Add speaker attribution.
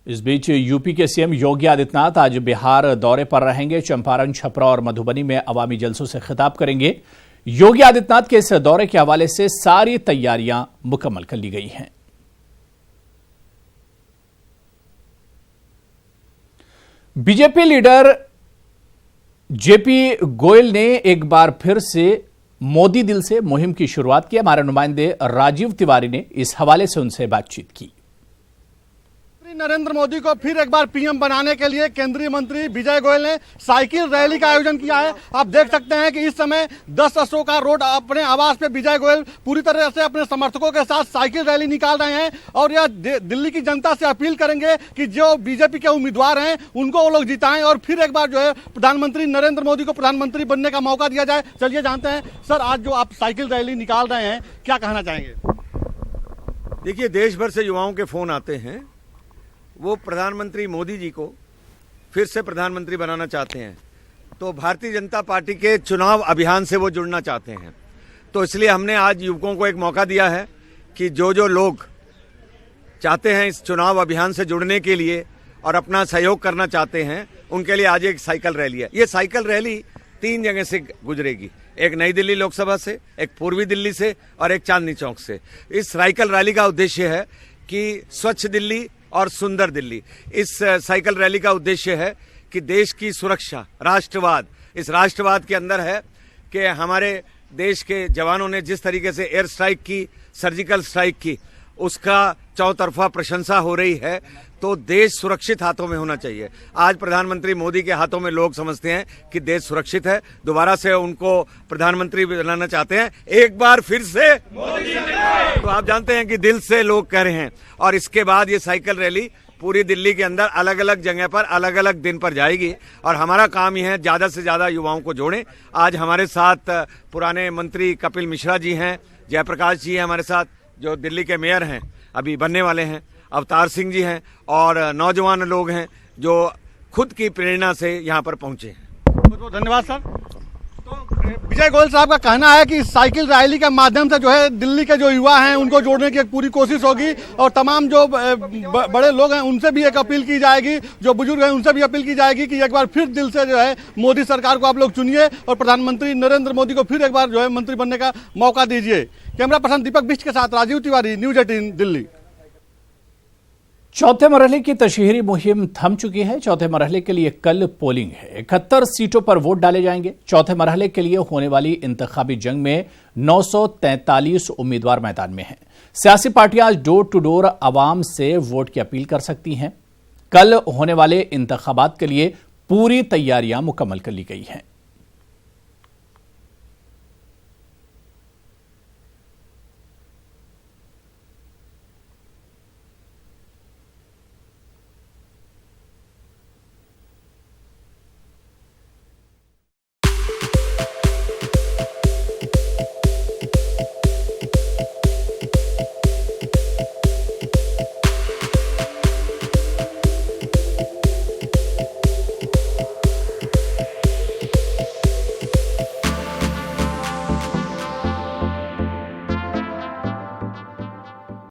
Speaker 1: इस बीच यूपी के सीएम योगी आदित्यनाथ आज बिहार दौरे पर रहेंगे। चंपारण, छपरा और मधुबनी में अवामी जलसों से खिताब करेंगे। योगी आदित्यनाथ के इस दौरे के हवाले से सारी तैयारियां मुकम्मल कर ली गई हैं। बीजेपी लीडर जेपी गोयल ने एक बार फिर से मोदी दिल से मुहिम की शुरुआत की। हमारे नुमाइंदे राजीव तिवारी ने इस हवाले से उनसे बातचीत की।
Speaker 2: नरेंद्र मोदी को फिर एक बार पीएम बनाने के लिए केंद्रीय मंत्री विजय गोयल ने साइकिल रैली का आयोजन किया है। आप देख सकते हैं कि इस समय 10 अशोका रोड अपने आवास पे विजय गोयल पूरी तरह से अपने समर्थकों के साथ साइकिल रैली निकाल रहे हैं और यह दिल्ली की जनता से अपील करेंगे कि जो बीजेपी के उम्मीदवार हैं उनको वो लोग जिताएं और फिर एक बार जो है प्रधानमंत्री नरेंद्र मोदी को प्रधानमंत्री बनने का मौका दिया जाए। चलिए जानते हैं सर, आज जो आप साइकिल रैली निकाल रहे हैं क्या कहना चाहेंगे?
Speaker 3: देखिए, देश भर से युवाओं के फोन आते हैं। वो प्रधानमंत्री मोदी जी को फिर से प्रधानमंत्री बनाना चाहते हैं, तो भारतीय जनता पार्टी के चुनाव अभियान से वो जुड़ना चाहते हैं। तो इसलिए हमने आज युवकों को एक मौका दिया है कि जो लोग चाहते हैं इस चुनाव अभियान से जुड़ने के लिए और अपना सहयोग करना चाहते हैं, उनके लिए आज एक साइकिल रैली है। ये साइकिल रैली 3 जगह से गुजरेगी, एक नई दिल्ली लोकसभा से, एक पूर्वी दिल्ली से और एक चांदनी चौक से। इस साइकिल रैली का उद्देश्य है कि स्वच्छ दिल्ली और सुंदर दिल्ली। इस साइकिल रैली का उद्देश्य है कि देश की सुरक्षा, राष्ट्रवाद, इस राष्ट्रवाद के अंदर है कि हमारे देश के जवानों ने जिस तरीके से एयर स्ट्राइक की, सर्जिकल स्ट्राइक की, उसका चौतरफा प्रशंसा हो रही है। तो देश सुरक्षित हाथों में होना चाहिए। आज प्रधानमंत्री मोदी के हाथों में लोग समझते हैं कि देश सुरक्षित है, दोबारा से उनको प्रधानमंत्री बनाना चाहते हैं एक बार फिर से मोदी। तो आप जानते हैं कि दिल से लोग कह रहे हैं। और इसके बाद ये साइकिल रैली पूरी दिल्ली के अंदर अलग अलग जगह पर अलग अलग दिन पर जाएगी और हमारा काम यह है ज्यादा से ज्यादा युवाओं को जोड़ें। आज हमारे साथ पुराने मंत्री कपिल मिश्रा जी हैं, जयप्रकाश जी हैं हमारे साथ, जो दिल्ली के मेयर हैं, अभी बनने वाले हैं, अवतार सिंह जी हैं और नौजवान लोग हैं जो खुद की प्रेरणा से यहाँ पर पहुंचे हैं।
Speaker 2: बहुत बहुत धन्यवाद सर। तो विजय गोयल साहब का कहना है कि साइकिल रैली के माध्यम से जो है दिल्ली के जो युवा हैं उनको जोड़ने की एक पूरी कोशिश होगी और तमाम जो बड़े लोग हैं उनसे भी एक अपील की जाएगी, जो बुजुर्ग हैं उनसे भी अपील की जाएगी कि एक बार फिर दिल से जो है मोदी सरकार को आप लोग चुनिए और प्रधानमंत्री नरेंद्र मोदी को फिर एक बार जो है मंत्री बनने का मौका दीजिए। कैमरा पर्सन दीपक बिष्ट के साथ राजीव तिवारी, न्यूज 18 दिल्ली।
Speaker 1: चौथे मरहले की तशहीरी मुहिम थम चुकी है। चौथे मरहले के लिए कल पोलिंग है। 71 सीटों पर वोट डाले जाएंगे। चौथे मरहले के लिए होने वाली इंतखाबी जंग में 943 उम्मीदवार मैदान में हैं। सियासी पार्टियां डोर टू डोर आवाम से वोट की अपील कर सकती हैं। कल होने वाले इंतखाबात के लिए पूरी तैयारियां मुकम्मल कर ली गई हैं।